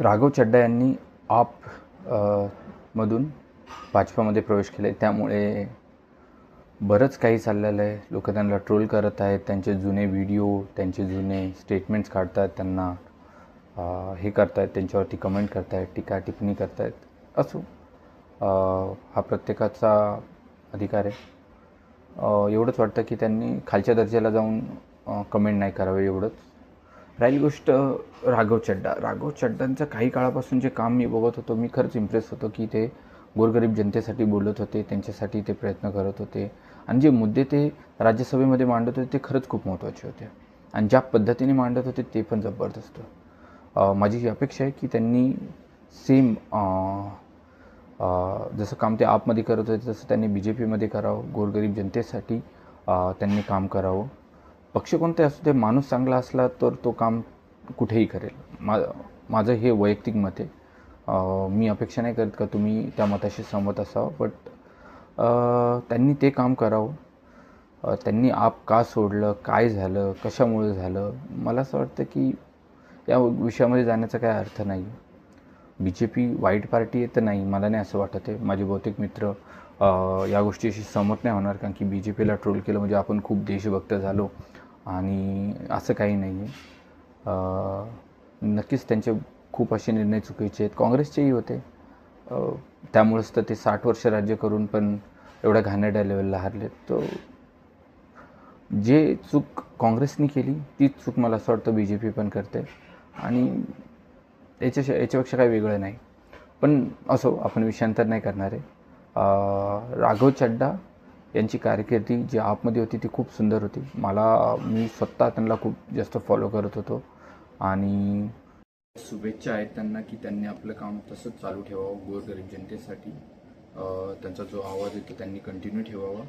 राघव चड्डा यांनी आप मधून भाजपामध्ये प्रवेश केले, त्यामुळे बरंच काही चाललेलं आहे. लोक त्यांना ट्रोल करत आहेत, त्यांचे जुने व्हिडिओ, त्यांचे जुने स्टेटमेंट्स काढतात, त्यांना हे करतायत, त्यांच्यावरती कमेंट करतायत, टीका टिप्पणी करतायत. असो, हा प्रत्येकाचा अधिकार आहे. एवढंच वाटतं की त्यांनी खालच्या दर्जाला जाऊन कमेंट नाही करावे, एवढंच. राहिली गोष्ट राघव चड्डांचं काही काळापासून जे काम मी बघत होतो, मी खरंच इम्प्रेस होतो की ते गोरगरीब जनतेसाठी बोलत होते, त्यांच्यासाठी ते प्रयत्न करत होते आणि जे मुद्दे ते राज्यसभेमध्ये मांडत होते ते खरंच खूप महत्त्वाचे होते आणि ज्या पद्धतीने मांडत होते ते पण जबरदस्त. माझी ही अपेक्षा आहे की त्यांनी सेम जसं काम ते आपमध्ये करत होते तसं त्यांनी BJPमध्ये करावं. गोरगरीब जनतेसाठी त्यांनी काम करावं. पक्ष कोणते असू दे, माणूस चांगला असला तर तो काम कुठेही करेल. माझं हे वैयक्तिक मत आहे. मी अपेक्षा नाही करत का तुम्ही त्या मताशी सहमत असावं, बट त्यांनी ते काम करावं. त्यांनी आप का सोडलं, काय झालं, कशामुळे झालं, मला असं वाटतं की या विषयामध्ये जाण्याचा काही अर्थ नाही. BJP वाईट पार्टी आहे तर नाही, मला नाही असं वाटत आहे. माझे बहुतेक मित्र या गोष्टीशी सहमत नाही होणार, कारण की BJPला ट्रोल केलं म्हणजे आपण खूप देशभक्त झालो, आणि असं काही नाही आहे. नक्कीच त्यांचे खूप असे निर्णय चुकीचे आहेत, काँग्रेसचेही होते. त्यामुळेच तर ते 60 वर्ष राज्य करून पण एवढ्या घाणेरड्या लेवलला हारले. तर जे चूक काँग्रेसने केली तीच चूक मला असं वाटतं BJP पण करते, आणि याच्यापेक्षा काही वेगळं नाही. पण असो, आपण विषयांतर नाही करणार आहे. राघव चड्डा यांची कारकिर्दी जी आपमध्ये होती ती खूप सुंदर होती. मी स्वतः त्यांना खूप जास्त फॉलो करत होतो, आणि शुभेच्छा आहेत त्यांना की त्यांनी आपलं काम तसंच चालू ठेवावं गोरगरीब जनतेसाठी. त्यांचा जो आवाज आहे तो त्यांनी कंटिन्यू ठेवावा.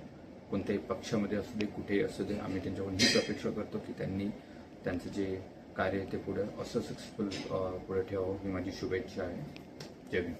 कोणत्याही पक्षामध्ये असू दे, कुठेही असू दे, आम्ही त्यांच्याकडून हीच अपेक्षा करतो की त्यांनी त्यांचं जे कार्य आहे ते पुढे असं सक्सेसफुल पुढे ठेवावं, ही माझी शुभेच्छा आहे. जय भीम.